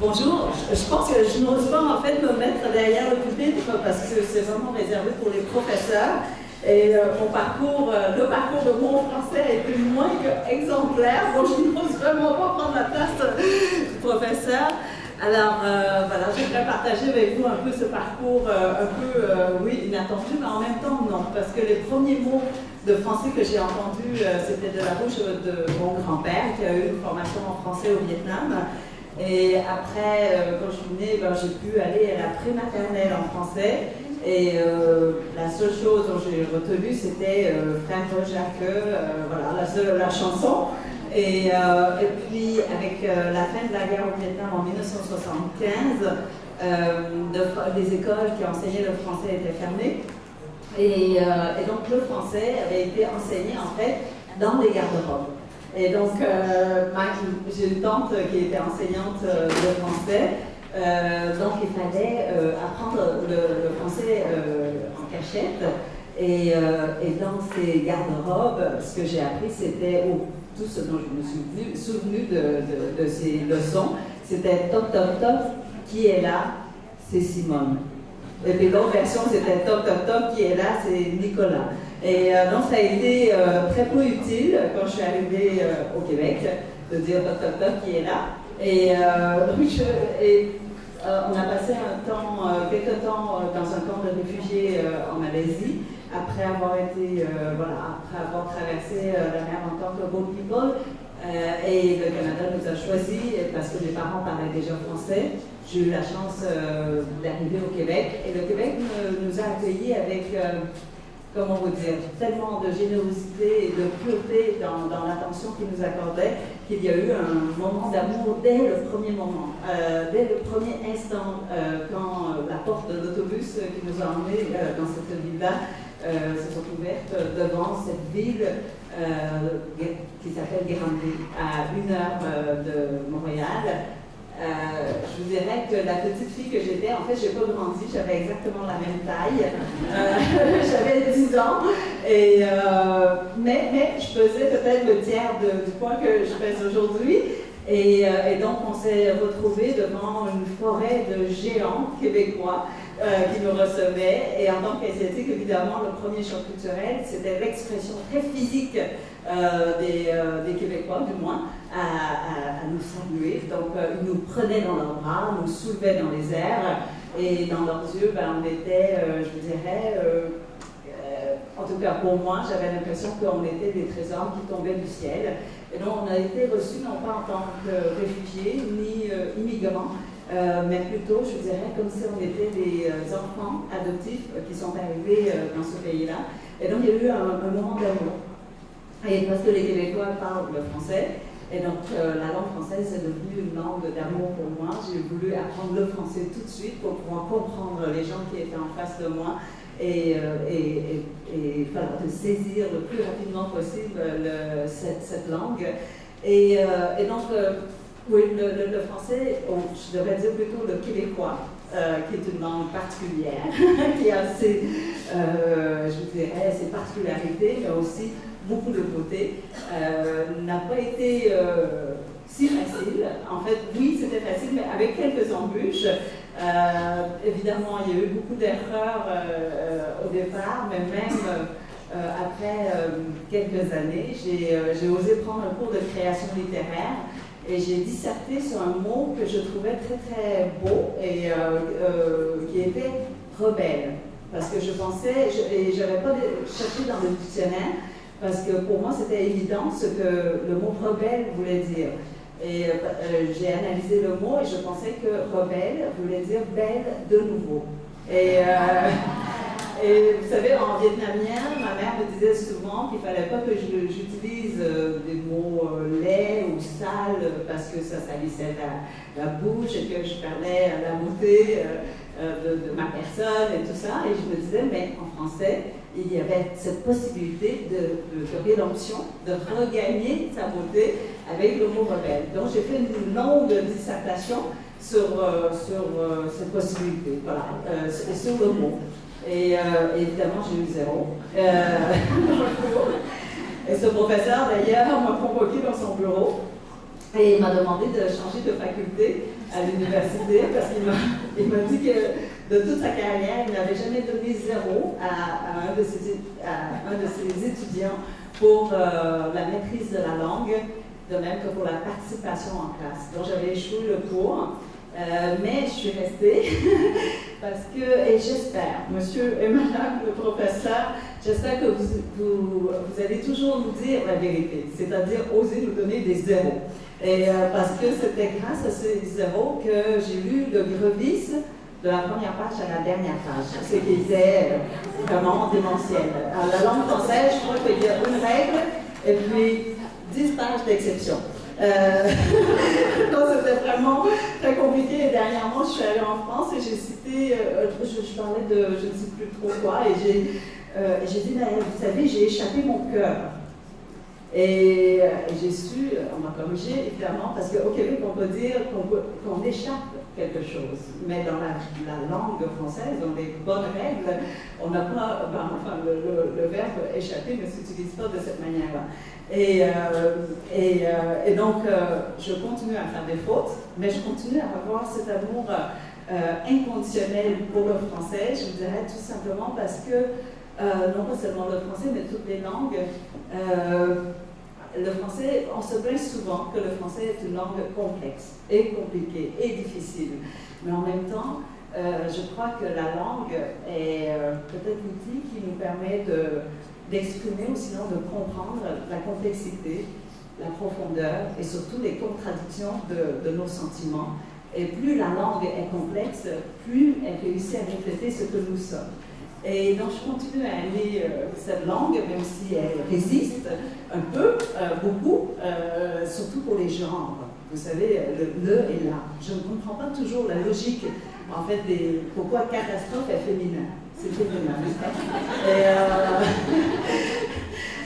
Bonjour, je pense que je n'ose pas en fait me mettre derrière le pupitre parce que c'est vraiment réservé pour les professeurs. Et mon parcours, le parcours de mon français a été moins qu'exemplaire, donc je n'ose vraiment pas prendre la place du professeur. Alors voilà, j'aimerais partager avec vous un peu ce parcours oui, inattendu, mais en même temps non, parce que les premiers mots de français que j'ai entendus, c'était de la bouche de mon grand-père qui a eu une formation en français au Vietnam. Et après, quand je suis née, j'ai pu aller à la prématernelle en français. Et la seule chose dont j'ai retenu, c'était Frère Jacques, voilà, la chanson. Et puis, avec la fin de la guerre au Vietnam en 1975, les écoles qui enseignaient le français étaient fermées. Et donc, le français avait été enseigné, en fait, dans les garde-robes. Et donc, j'ai une tante qui était enseignante de français, donc il fallait apprendre le français en cachette. Et dans ces garde-robes, ce que j'ai appris, c'était tout ce dont je me suis souvenu de ces leçons, c'était toc toc toc, qui est là? C'est Simone. Et puis l'autre version, c'était toc toc toc, qui est là? C'est Nicolas. Et donc ça a été très peu utile quand je suis arrivée au Québec de dire toc toc toc qui est là. Et on a passé quelques temps dans un camp de réfugiés en Malaisie après avoir traversé la mer en tant que boat people. Et le Canada nous a choisis parce que mes parents parlaient déjà français. J'ai eu la chance d'arriver au Québec et le Québec nous a accueillis avec comment vous dire, tellement de générosité et de pureté dans l'attention qu'ils nous accordaient, qu'il y a eu un moment d'amour dès le premier moment, dès le premier instant, quand la porte de l'autobus qui nous a emmenés dans cette ville-là se sont ouvertes devant cette ville qui s'appelle Granby, à 1 heure de Montréal. Je vous dirais que la petite fille que j'étais, en fait, je n'ai pas grandi, j'avais exactement la même taille. J'avais 10 ans, mais je pesais peut-être le tiers du poids que je pèse aujourd'hui. Et donc, on s'est retrouvés devant une forêt de géants québécois qui nous recevaient. Et en tant qu'asiatique, évidemment, le premier choc culturel, c'était l'expression très physique des Québécois, du moins, à nous saluer. Donc, ils nous prenaient dans leurs bras, nous soulevaient dans les airs, et dans leurs yeux, on était, je vous dirais, en tout cas pour moi, j'avais l'impression qu'on était des trésors qui tombaient du ciel. Et donc, on a été reçus non pas en tant que réfugiés ni immigrants, mais plutôt, je dirais, comme si on était des enfants adoptifs qui sont arrivés dans ce pays-là. Et donc, il y a eu un moment d'amour. Et parce que les Québécois parlent le français, et donc la langue française est devenue une langue d'amour pour moi. J'ai voulu apprendre le français tout de suite pour pouvoir comprendre les gens qui étaient en face de moi et de saisir le plus rapidement possible cette langue. Et donc, oui, le français, je devrais dire plutôt le québécois, qui est une langue particulière, qui a ses particularités, mais aussi beaucoup de beauté, n'a pas été si facile. En fait, oui, c'était facile, mais avec quelques embûches. Évidemment, il y a eu beaucoup d'erreurs au départ, mais même après quelques années, j'ai osé prendre un cours de création littéraire et j'ai disserté sur un mot que je trouvais très très beau et qui était rebelle. Parce que je pensais, et je n'avais pas cherché dans le dictionnaire, parce que pour moi c'était évident ce que le mot rebelle voulait dire. Et j'ai analysé le mot et je pensais que rebelle voulait dire belle de nouveau. Et vous savez, en vietnamien, ma mère me disait souvent qu'il ne fallait pas que j'utilise des mots laids ou sales parce que ça salissait la bouche et que je perdais la beauté de ma personne et tout ça. Et je me disais, mais en français, il y avait cette possibilité de rédemption, de regagner sa beauté avec le mot rebelle. Donc j'ai fait une longue dissertation sur cette possibilité, voilà, sur le mot. Et évidemment, j'ai eu 0. Et ce professeur, d'ailleurs, m'a convoqué dans son bureau et il m'a demandé de changer de faculté à l'université parce qu'il m'a dit que de toute sa carrière, il n'avait jamais donné 0 à un de ses étudiants pour la maîtrise de la langue, de même que pour la participation en classe. Donc j'avais échoué le cours, mais je suis restée parce que, et j'espère, monsieur et madame le professeur, j'espère que vous allez toujours nous dire la vérité, c'est-à-dire oser nous donner des 0. Et parce que c'était grâce à ces 0 que j'ai lu le Grevis de la première page à la dernière page, ce qui était vraiment démentiel. Alors, la langue française, je crois qu'il y a une règle et puis 10 pages d'exception. Donc c'était vraiment très compliqué. Et dernièrement, je suis allée en France et j'ai cité, je parlais de je ne sais plus trop quoi, et j'ai dit, vous savez, j'ai échappé mon cœur. Et j'ai su, on m'a corrigé évidemment, parce qu'au Québec, on peut dire qu'on échappe quelque chose. Mais dans la langue française, dans les bonnes règles, on n'a pas, le verbe échapper ne s'utilise pas de cette manière-là. Et donc, je continue à faire des fautes, mais je continue à avoir cet amour inconditionnel pour le français, je vous dirais tout simplement parce que, non pas seulement le français, mais toutes les langues, le français, on se plaint souvent que le français est une langue complexe et compliquée et difficile. Mais en même temps, je crois que la langue est peut-être l'outil qui nous permet d'exprimer ou sinon de comprendre la complexité, la profondeur et surtout les contradictions de nos sentiments. Et plus la langue est complexe, plus elle réussit à refléter ce que nous sommes. Et donc, je continue à aimer cette langue, même si elle résiste un peu, beaucoup, surtout pour les genres. Vous savez, le et la. Je ne comprends pas toujours la logique, en fait, pourquoi catastrophe est féminin. C'est féminin.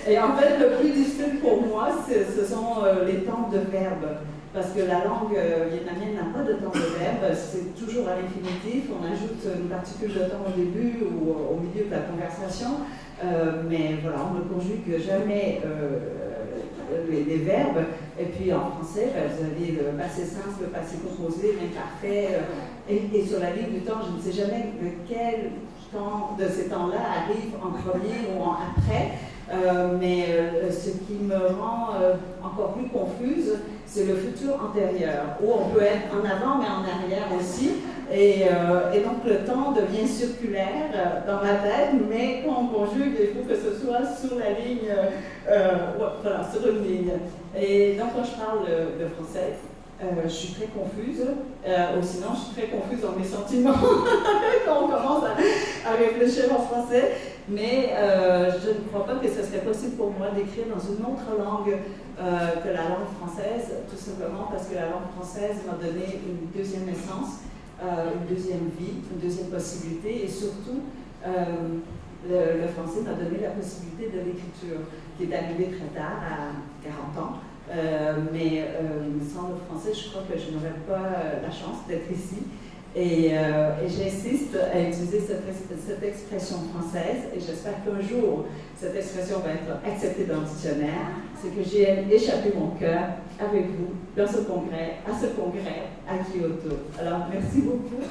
Et en fait, le plus difficile pour moi, ce sont les temps de verbe. Parce que la langue vietnamienne n'a pas de temps de verbe, c'est toujours à l'infinitif, on ajoute une particule de temps au début ou au milieu de la conversation, mais voilà, on ne conjugue jamais les verbes. Et puis en français, vous avez le passé simple, le passé composé, l'imparfait, et sur la ligne du temps, je ne sais jamais lequel temps de ces temps-là arrive en premier ou en après. Mais ce qui me rend encore plus confuse, c'est le futur antérieur, où on peut être en avant mais en arrière aussi, et donc le temps devient circulaire dans ma tête, mais quand on conjugue, il faut que ce soit sur la ligne, voilà, sur une ligne. Et donc quand je parle de français, je suis très confuse, ou sinon je suis très confuse dans mes sentiments quand on commence à réfléchir en français, mais je ne crois pas que ce serait possible pour moi d'écrire dans une autre langue que la langue française, tout simplement parce que la langue française m'a donné une deuxième naissance, une deuxième vie, une deuxième possibilité, et surtout le français m'a donné la possibilité de l'écriture, qui est arrivée très tard, à 40 ans. Mais sans le français, je crois que je n'aurais pas la chance d'être ici. Et j'insiste à utiliser cette expression française, et j'espère qu'un jour, cette expression va être acceptée dans le dictionnaire. C'est que j'ai échappé mon cœur avec vous dans ce congrès, à Kyoto. Alors, merci beaucoup.